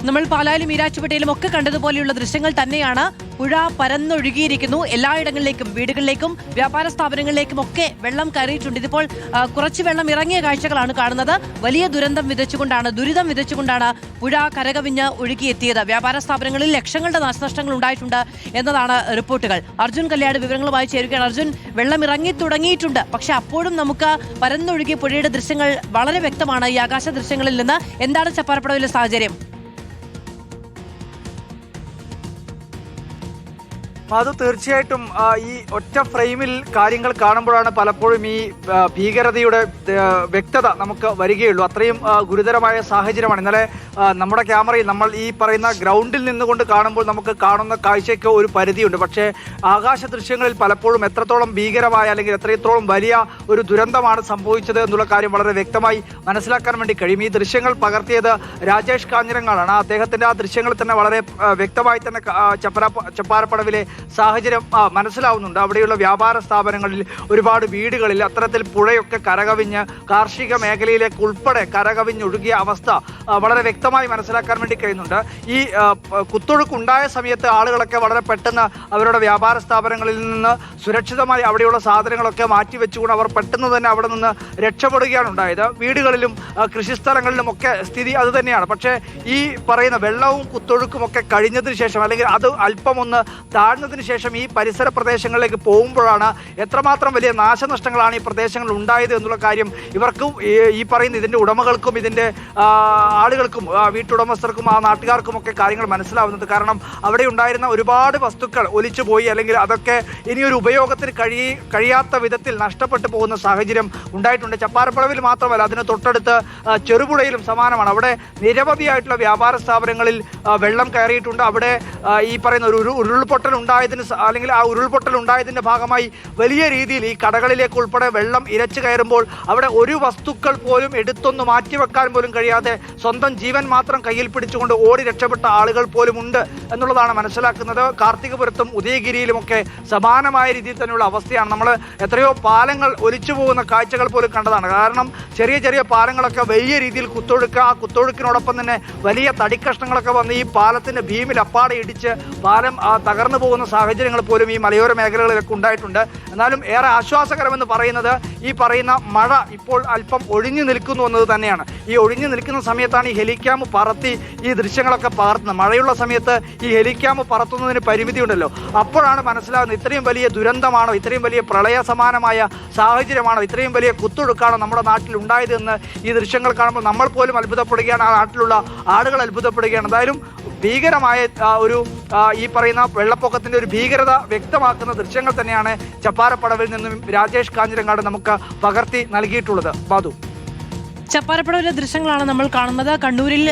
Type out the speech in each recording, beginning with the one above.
നമ്മൾ പാലായിലും ഈരാറ്റുപേട്ടയിലും ഒക്കെ കണ്ടതുപോലെയുള്ള ദൃശ്യങ്ങൾ തന്നെയാണ്. പുഴ പരന്നൊഴുകിയിരിക്കുന്നു. എല്ലായിടങ്ങളിലേക്കും, വീടുകളിലേക്കും വ്യാപാര സ്ഥാപനങ്ങളിലേക്കും ഒക്കെ വെള്ളം കയറിയിട്ടുണ്ട്. ഇതിപ്പോൾ കുറച്ച് വെള്ളം ഇറങ്ങിയ കാഴ്ചകളാണ് കാണുന്നത്. വലിയ ദുരന്തം വിതച്ചുകൊണ്ടാണ് പുഴ കരകവിഞ്ഞ് ഒഴുകിയെത്തിയത്. വ്യാപാര സ്ഥാപനങ്ങളിൽ ലക്ഷങ്ങളുടെ നാശനഷ്ടങ്ങൾ ഉണ്ടായിട്ടുണ്ട് എന്നതാണ് റിപ്പോർട്ടുകൾ. അർജുൻ കല്യാട് വിവരങ്ങളുമായി ചേരുകയാണ്. അർജുൻ, വെള്ളം ഇറങ്ങി തുടങ്ങിയിട്ടുണ്ട്, പക്ഷെ അപ്പോഴും നമുക്ക് പരന്നൊഴുകിയ പുഴയുടെ ദൃശ്യങ്ങൾ വളരെ വ്യക്തമാണ് ഈ ആകാശ ദൃശ്യങ്ങളിൽ നിന്ന്. എന്താണ് ചപ്പാരപ്പടവിലെ സാഹചര്യം? അത് തീർച്ചയായിട്ടും ഈ ഒറ്റ ഫ്രെയിമിൽ കാര്യങ്ങൾ കാണുമ്പോഴാണ് പലപ്പോഴും ഈ ഭീകരതയുടെ വ്യക്തത നമുക്ക് വരികയുള്ളൂ. അത്രയും ഗുരുതരമായ സാഹചര്യമാണ്. ഇന്നലെ നമ്മുടെ ക്യാമറയിൽ നമ്മൾ ഈ പറയുന്ന ഗ്രൗണ്ടിൽ നിന്നുകൊണ്ട് കാണുമ്പോൾ നമുക്ക് കാണുന്ന കാഴ്ചയ്ക്ക് ഒരു പരിധിയുണ്ട്. പക്ഷേ ആകാശ ദൃശ്യങ്ങളിൽ പലപ്പോഴും എത്രത്തോളം ഭീകരമായ അല്ലെങ്കിൽ എത്രത്തോളം വലിയ ഒരു ദുരന്തമാണ് സംഭവിച്ചത് എന്നുള്ള കാര്യം വളരെ വ്യക്തമായി മനസ്സിലാക്കാൻ വേണ്ടി കഴിയും. ഈ ദൃശ്യങ്ങൾ പകർത്തിയത് രാജേഷ് കാഞ്ഞിരങ്ങാടാണ്. അദ്ദേഹത്തിന്റെ ആ ദൃശ്യങ്ങളിൽ തന്നെ വളരെ വ്യക്തമായി തന്നെ ചപ്പാരപ്പടവിലെ സാഹചര്യം മനസ്സിലാവുന്നുണ്ട്. അവിടെയുള്ള വ്യാപാര സ്ഥാപനങ്ങളിൽ, ഒരുപാട് വീടുകളിൽ അത്തരത്തിൽ പുഴയൊക്കെ കരകവിഞ്ഞ് കാർഷിക മേഖലയിലേക്ക് ഉൾപ്പെടെ കരകവിഞ്ഞൊഴുകിയ അവസ്ഥ വളരെ വ്യക്തമായി മനസ്സിലാക്കാൻ വേണ്ടി കഴിയുന്നുണ്ട്. ഈ കുത്തൊഴുക്കുണ്ടായ സമയത്ത് ആളുകളൊക്കെ വളരെ പെട്ടെന്ന് അവരുടെ വ്യാപാര സ്ഥാപനങ്ങളിൽ നിന്ന് സുരക്ഷിതമായി അവിടെയുള്ള സാധനങ്ങളൊക്കെ മാറ്റിവെച്ചുകൊണ്ട് അവർ പെട്ടെന്ന് തന്നെ അവിടെ നിന്ന് രക്ഷപ്പെടുകയാണ് ഉണ്ടായത്. വീടുകളിലും കൃഷിസ്ഥലങ്ങളിലും ഒക്കെ സ്ഥിതി അത് തന്നെയാണ്. പക്ഷേ ഈ പറയുന്ന വെള്ളവും കുത്തൊഴുക്കും ഒക്കെ കഴിഞ്ഞതിന് ശേഷം, അല്ലെങ്കിൽ അത് അല്പം ഒന്ന് താഴ്ന്നതിന് ശേഷം ഈ പരിസര പ്രദേശങ്ങളിലേക്ക് പോകുമ്പോഴാണ് എത്രമാത്രം വലിയ നാശനഷ്ടങ്ങളാണ് ഈ പ്രദേശങ്ങളിൽ ഉണ്ടായത് എന്നുള്ള കാര്യം ഇവർക്കും ഈ പറയുന്ന ഇതിന്റെ ഉടമകൾക്കും ഇതിന്റെ ആളുകൾക്കും, വീട്ടുടമസ്ഥർക്കും ആ നാട്ടുകാർക്കും ഒക്കെ കാര്യങ്ങൾ മനസ്സിലാവുന്നത്. കാരണം അവിടെ ഉണ്ടായിരുന്ന ഒരുപാട് വസ്തുക്കൾ ഒലിച്ചുപോയി, അല്ലെങ്കിൽ അതൊക്കെ ഇനിയൊരു ഉപയോഗത്തിന് കഴിയാത്ത വിധത്തിൽ നഷ്ടപ്പെട്ടു പോകുന്ന സാഹചര്യം ഉണ്ടായിട്ടുണ്ട്. ചപ്പാരപ്പടവിൽ മാത്രമല്ല, അതിന് തൊട്ടടുത്ത് ചെറുപുഴയിലും സമാനമാണ്. അവിടെ നിരവധിയായിട്ടുള്ള വ്യാപാര സ്ഥാപനങ്ങളിൽ വെള്ളം കയറിയിട്ടുണ്ട്. അവിടെ ഈ പറയുന്ന ഒരു ഉരുൾപൊട്ടൽ ഉണ്ടായതിന്, അല്ലെങ്കിൽ ആ ഉരുൾപൊട്ടൽ ഉണ്ടായതിന്റെ ഭാഗമായി വലിയ രീതിയിൽ ഈ കടകളിലേക്ക് ഉൾപ്പെടെ വെള്ളം ഇരച്ചു കയറുമ്പോൾ അവിടെ ഒരു വസ്തുക്കൾ പോലും എടുത്തൊന്ന് മാറ്റിവെക്കാൻ പോലും കഴിയാതെ സ്വന്തം ജീവൻ മാത്രം കയ്യിൽ പിടിച്ചുകൊണ്ട് ഓടി രക്ഷപ്പെട്ട ആളുകൾ പോലും ഉണ്ട് എന്നുള്ളതാണ് മനസ്സിലാക്കുന്നത്. കാർത്തികപുരത്തും ഉദയഗിരിയിലുമൊക്കെ സമാനമായ രീതിയിൽ തന്നെയുള്ള അവസ്ഥയാണ്. നമ്മൾ എത്രയോ പാലങ്ങൾ ഒലിച്ചു പോകുന്ന കാഴ്ചകൾ പോലും കണ്ടതാണ്. കാരണം ചെറിയ ചെറിയ പാലങ്ങളൊക്കെ വലിയ രീതിയിൽ കുത്തൊഴുക്ക്, ആ കുത്തൊഴുക്കിനോടൊപ്പം തന്നെ വലിയ തടിക്കഷ്ണങ്ങളൊക്കെ വന്ന് ഈ പാലത്തിന്റെ ഭീമിൽ അപ്പാടെ ഇടിച്ച് പാലം തകർന്നു പോകുന്ന സാഹചര്യങ്ങൾ പോലും ഈ മലയോര മേഖലകളിലൊക്കെ ഉണ്ടായിട്ടുണ്ട്. എന്നാലും ഏറെ ആശ്വാസകരമെന്ന് പറയുന്നത് ഈ പറയുന്ന മഴ ഇപ്പോൾ അല്പം ഒഴിഞ്ഞു നിൽക്കുന്നു എന്നത് തന്നെയാണ്. ഈ ഒഴിഞ്ഞു നിൽക്കുന്ന സമയത്താണ് ഈ ഹെലിക്യാം പറത്തി ഈ ദൃശ്യങ്ങളൊക്കെ പകർത്തുന്നത്. മഴയുള്ള സമയത്ത് ഈ ഹെലിക്യാം പറത്തുന്നതിന് പരിമിതിയുണ്ടല്ലോ. അപ്പോഴാണ് മനസ്സിലാകുന്നത് ഇത്രയും വലിയ ദുരന്തമാണോ, ഇത്രയും വലിയ പ്രളയ സമാനമായ സാഹചര്യമാണോ, ഇത്രയും വലിയ കുത്തൊഴുക്കാണോ നമ്മുടെ നാട്ടിൽ ഉണ്ടായത് എന്ന് ഈ ദൃശ്യങ്ങൾ കാണുമ്പോൾ നമ്മൾ പോലും അത്ഭുതപ്പെടുകയാണ്. ആ നാട്ടിലുള്ള ആളുകൾ അത്ഭുതപ്പെടുകയാണ്. എന്തായാലും ഭീകരമായ ഒരു ഈ പറയുന്ന വെള്ളപ്പൊക്കത്തിന്റെ ഒരു ഭീകരത വ്യക്തമാക്കുന്ന ദൃശ്യങ്ങൾ തന്നെയാണ് ചപ്പാരപ്പടവിൽ നിന്നും രാജേഷ് കാഞ്ഞിരങ്ങാട് നമുക്ക് പകർത്തി നൽകിയിട്ടുള്ളത്. ബാദു, ചപ്പാരപ്പടവിലെ ദൃശ്യങ്ങളാണ് നമ്മൾ കാണുന്നത്. കണ്ണൂരിൽ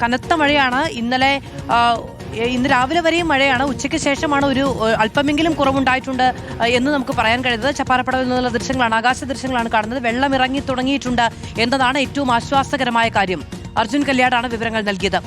കനത്ത മഴയാണ്. ഇന്ന് രാവിലെ വരെയും മഴയാണ്. ഉച്ചയ്ക്ക് ശേഷമാണ് ഒരു അല്പമെങ്കിലും കുറവുണ്ടായിട്ടുണ്ട് എന്ന് നമുക്ക് പറയാൻ കഴിയുന്നത്. ചപ്പാരപ്പടവിൽ നിന്നുള്ള ദൃശ്യങ്ങളാണ്, ആകാശ ദൃശ്യങ്ങളാണ് കാണുന്നത്. വെള്ളം ഇറങ്ങി തുടങ്ങിയിട്ടുണ്ട് എന്നതാണ് ഏറ്റവും ആശ്വാസകരമായ കാര്യം. അർജുൻ കല്യാടാണ് വിവരങ്ങൾ നൽകിയത്.